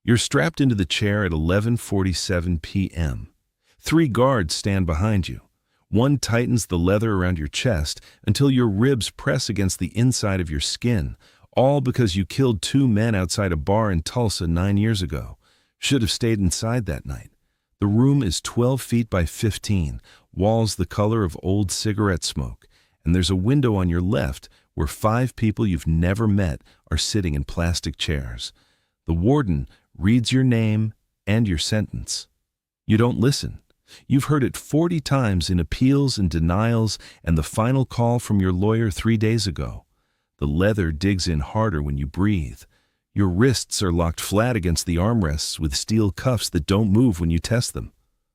You're strapped into the chair at 11:47 p.m. Three guards stand behind you. One tightens the leather around your chest until your ribs press against the inside of your skin, all because you killed two men outside a bar in Tulsa 9 years ago. Should have stayed inside that night. The room is 12 feet by 15, walls the color of old cigarette smoke, and there's a window on your left where 5 people you've never met are sitting in plastic chairs. The warden reads your name and your sentence. You don't listen. You've heard it 40 times in appeals and denials and the final call from your lawyer 3 days ago. The leather digs in harder when you breathe. Your wrists are locked flat against the armrests with steel cuffs that don't move when you test them.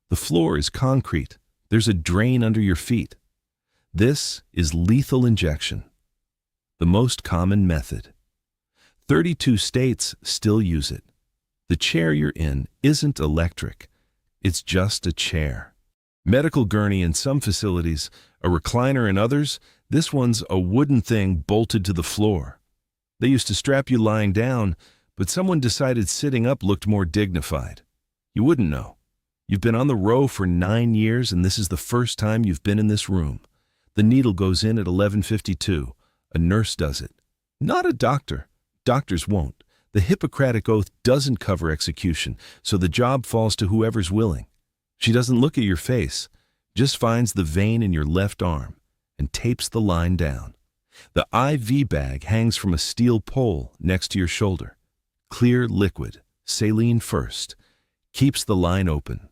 The floor is concrete. There's a drain under your feet. This is lethal injection, the most common method. 32 states still use it. The chair you're in isn't electric. It's just a chair. Medical gurney in some facilities, a recliner in others. This one's a wooden thing bolted to the floor. They used to strap you lying down, but someone decided sitting up looked more dignified. You wouldn't know. You've been on the row for 9 years, and this is the first time you've been in this room. The needle goes in at 11:52. A nurse does it. Not a doctor. Doctors won't. The Hippocratic Oath doesn't cover execution, so the job falls to whoever's willing. She doesn't look at your face, just finds the vein in your left arm and tapes the line down. The IV bag hangs from a steel pole next to your shoulder. Clear liquid, saline first, keeps the line open.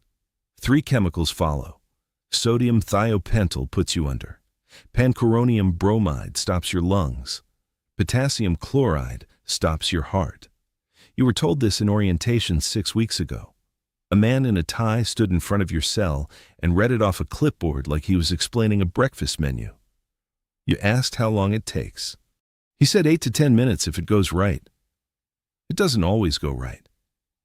3 chemicals follow. Sodium thiopental puts you under. Pancuronium bromide stops your lungs. Potassium chloride stops your heart. You were told this in orientation 6 weeks ago. A man in a tie stood in front of your cell and read it off a clipboard like he was explaining a breakfast menu. You asked how long it takes. He said 8 to 10 minutes if it goes right. It doesn't always go right.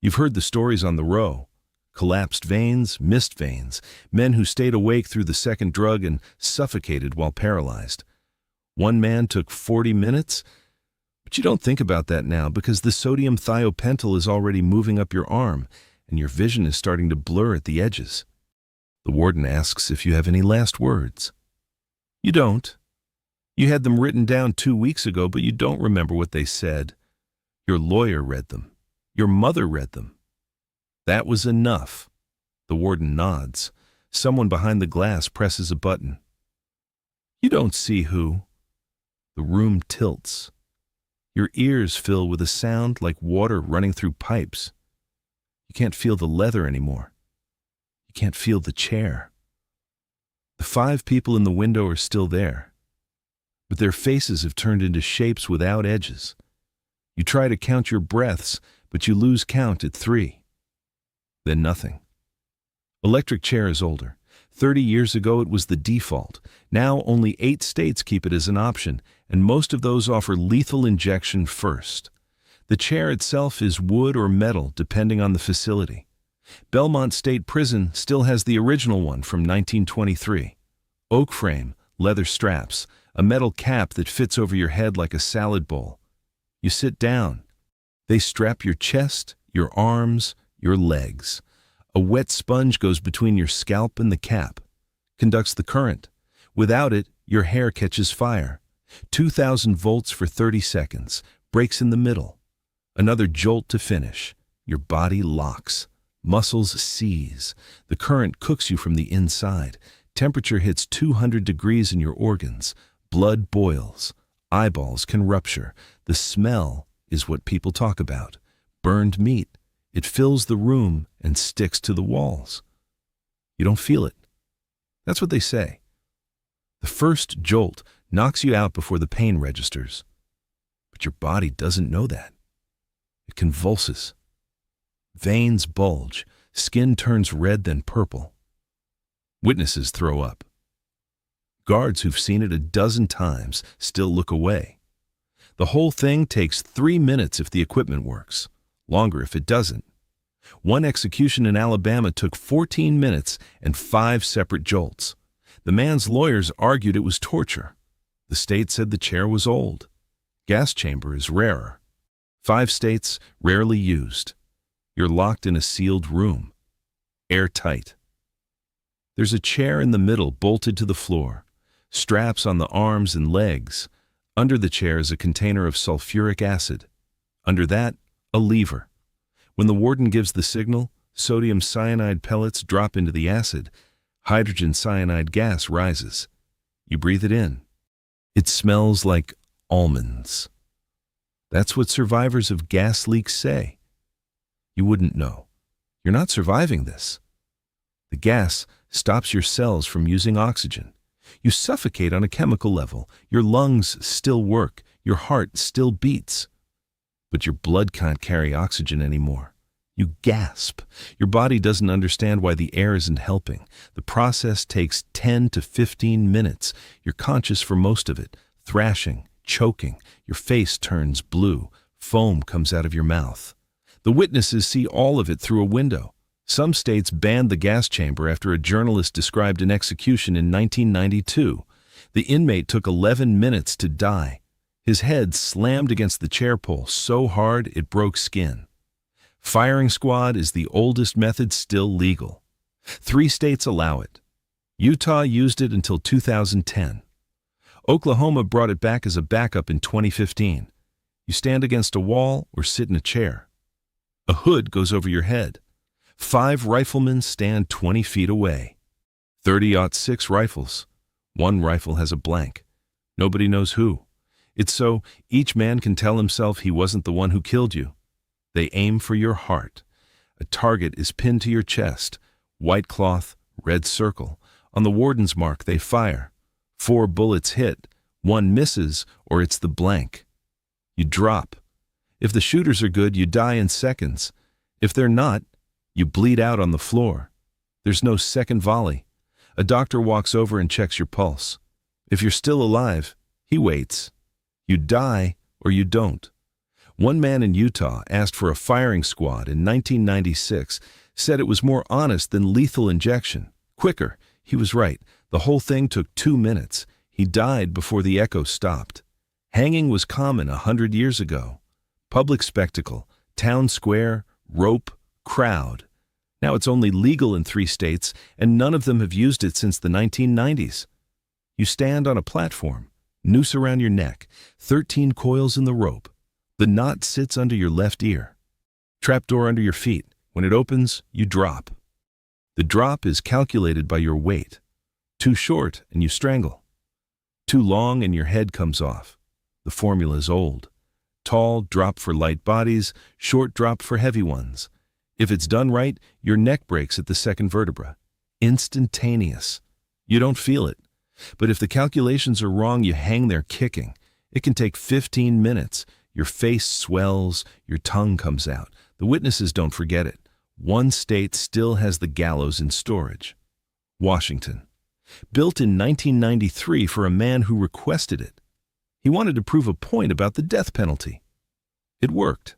You've heard the stories on the row. Collapsed veins, missed veins, men who stayed awake through the second drug and suffocated while paralyzed. One man took 40 minutes, but you don't think about that now because the sodium thiopental is already moving up your arm and your vision is starting to blur at the edges. The warden asks if you have any last words. You don't. You had them written down 2 weeks ago, but you don't remember what they said. Your lawyer read them. Your mother read them. That was enough. The warden nods. Someone behind the glass presses a button. You don't see who. The room tilts. Your ears fill with a sound like water running through pipes. You can't feel the leather anymore. You can't feel the chair. The 5 people in the window are still there, but their faces have turned into shapes without edges. You try to count your breaths, but you lose count at 3. Then nothing. Electric chair is older. 30 years ago it was the default. Now only 8 states keep it as an option, and most of those offer lethal injection first. The chair itself is wood or metal depending on the facility. Belmont State Prison still has the original one from 1923. Oak frame, leather straps, a metal cap that fits over your head like a salad bowl. You sit down. They strap your chest, your arms, your legs. A wet sponge goes between your scalp and the cap, conducts the current. Without it, your hair catches fire. 2,000 volts for 30 seconds, breaks in the middle. Another jolt to finish. Your body locks. Muscles seize. The current cooks you from the inside. Temperature hits 200 degrees in your organs. Blood boils. Eyeballs can rupture. The smell is what people talk about. Burned meat. It fills the room and sticks to the walls. You don't feel it. That's what they say. The first jolt knocks you out before the pain registers. But your body doesn't know that. It convulses. Veins bulge. Skin turns red then purple. Witnesses throw up. Guards who've seen it a dozen times still look away. The whole thing takes 3 minutes if the equipment works. Longer if it doesn't. One execution in Alabama took 14 minutes and 5 separate jolts. The man's lawyers argued it was torture. The state said the chair was old. Gas chamber is rarer. 5 states, rarely used. You're locked in a sealed room, airtight. There's a chair in the middle bolted to the floor, straps on the arms and legs. Under the chair is a container of sulfuric acid. Under that, a lever. When the warden gives the signal, sodium cyanide pellets drop into the acid. Hydrogen cyanide gas rises. You breathe it in. It smells like almonds. That's what survivors of gas leaks say. You wouldn't know. You're not surviving this. The gas stops your cells from using oxygen. You suffocate on a chemical level. Your lungs still work. Your heart still beats. But your blood can't carry oxygen anymore. You gasp. Your body doesn't understand why the air isn't helping. The process takes 10 to 15 minutes. You're conscious for most of it, thrashing, choking. Your face turns blue. Foam comes out of your mouth. The witnesses see all of it through a window. Some states banned the gas chamber after a journalist described an execution in 1992. The inmate took 11 minutes to die. His head slammed against the chair pole so hard it broke skin. Firing squad is the oldest method still legal. 3 states allow it. Utah used it until 2010. Oklahoma brought it back as a backup in 2015. You stand against a wall or sit in a chair. A hood goes over your head. 5 riflemen stand 20 feet away. 30-06 rifles. 1 rifle has a blank. Nobody knows who. It's so each man can tell himself he wasn't the one who killed you. They aim for your heart. A target is pinned to your chest. White cloth, red circle. On the warden's mark, they fire. 4 bullets hit. 1 misses, or it's the blank. You drop. If the shooters are good, you die in seconds. If they're not, you bleed out on the floor. There's no second volley. A doctor walks over and checks your pulse. If you're still alive, he waits. You die or you don't. One man in Utah asked for a firing squad in 1996, said it was more honest than lethal injection. Quicker. He was right. The whole thing took 2 minutes. He died before the echo stopped. Hanging was common 100 years ago. Public spectacle, town square, rope, crowd. Now it's only legal in 3 states, and none of them have used it since the 1990s. You stand on a platform, noose around your neck, 13 coils in the rope. The knot sits under your left ear. Trapdoor under your feet. When it opens, you drop. The drop is calculated by your weight. Too short and you strangle. Too long and your head comes off. The formula is old. Tall drop for light bodies, short drop for heavy ones. If it's done right, your neck breaks at the 2nd vertebra. Instantaneous. You don't feel it. But if the calculations are wrong, you hang there kicking. It can take 15 minutes. Your face swells, your tongue comes out. The witnesses don't forget it. 1 state still has the gallows in storage. Washington. Built in 1993 for a man who requested it. He wanted to prove a point about the death penalty. It worked.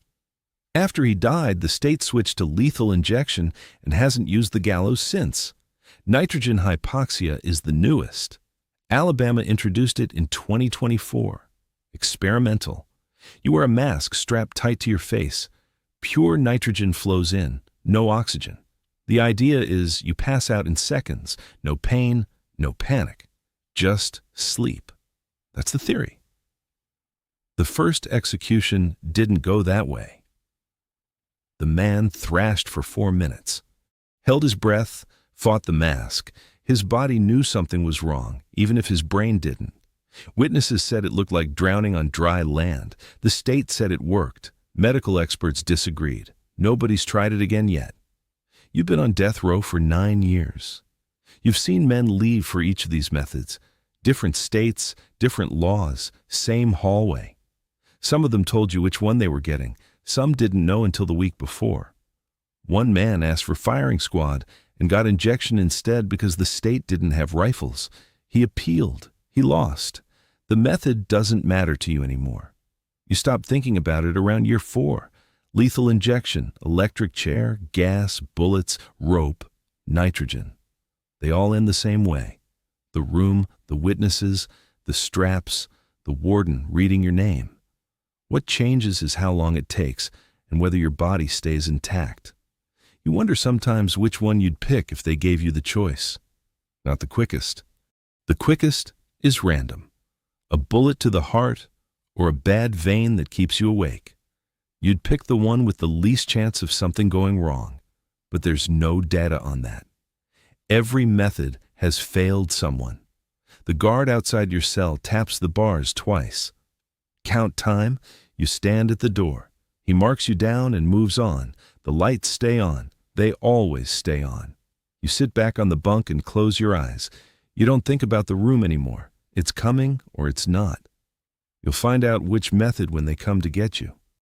After he died, the state switched to lethal injection and hasn't used the gallows since. Nitrogen hypoxia is the newest. Alabama introduced it in 2024. Experimental. You wear a mask strapped tight to your face. Pure nitrogen flows in, no oxygen. The idea is you pass out in seconds. No pain, no panic. Just sleep. That's the theory. The first execution didn't go that way. The man thrashed for 4 minutes, held his breath, fought the mask. His body knew something was wrong, even if his brain didn't. Witnesses said it looked like drowning on dry land. The state said it worked. Medical experts disagreed. Nobody's tried it again yet. You've been on death row for 9 years. You've seen men leave for each of these methods. Different states, different laws, same hallway. Some of them told you which one they were getting. Some didn't know until the week before. One man asked for firing squad and got injection instead because the state didn't have rifles. He appealed. He lost. The method doesn't matter to you anymore. You stop thinking about it around year 4. Lethal injection, electric chair, gas, bullets, rope, nitrogen. They all end the same way. The room, the witnesses, the straps, the warden reading your name. What changes is how long it takes, and whether your body stays intact. You wonder sometimes which one you'd pick if they gave you the choice. Not the quickest. The quickest is random. A bullet to the heart or a bad vein that keeps you awake. You'd pick the one with the least chance of something going wrong, but there's no data on that. Every method has failed someone. The guard outside your cell taps the bars twice. Count time, you stand at the door. He marks you down and moves on. The lights stay on. They always stay on. You sit back on the bunk and close your eyes. You don't think about the room anymore. It's coming or it's not. You'll find out which method when they come to get you.